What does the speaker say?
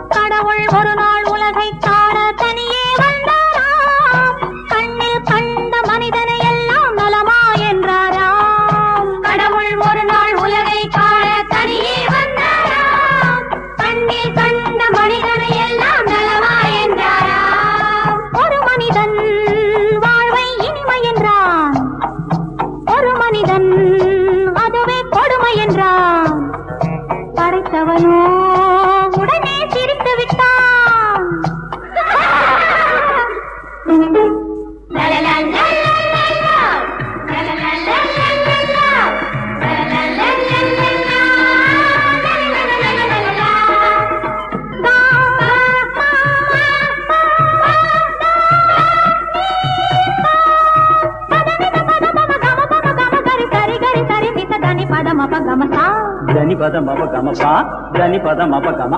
கடவுள் ஒரு நாள் உலகை காண தனியே வந்தாராம். கண்ணில் கண்ட மனிதனை எல்லாம் நலமா என்றாராம். கடவுள் ஒரு நாள் உலகை காண தனியே வந்தாராம். கண்ணில் கண்ட மனிதனை எல்லாம் நலமா என்றாராம். ஒரு மனிதன் வாழ்வை இனிமை என்றான். ஒரு மனிதன் அதுவே கொடுமை என்றான். படைத்தவனோ உடனே சிரித்து விட்டான். దని పద మప గమ పా దని పద మప గమ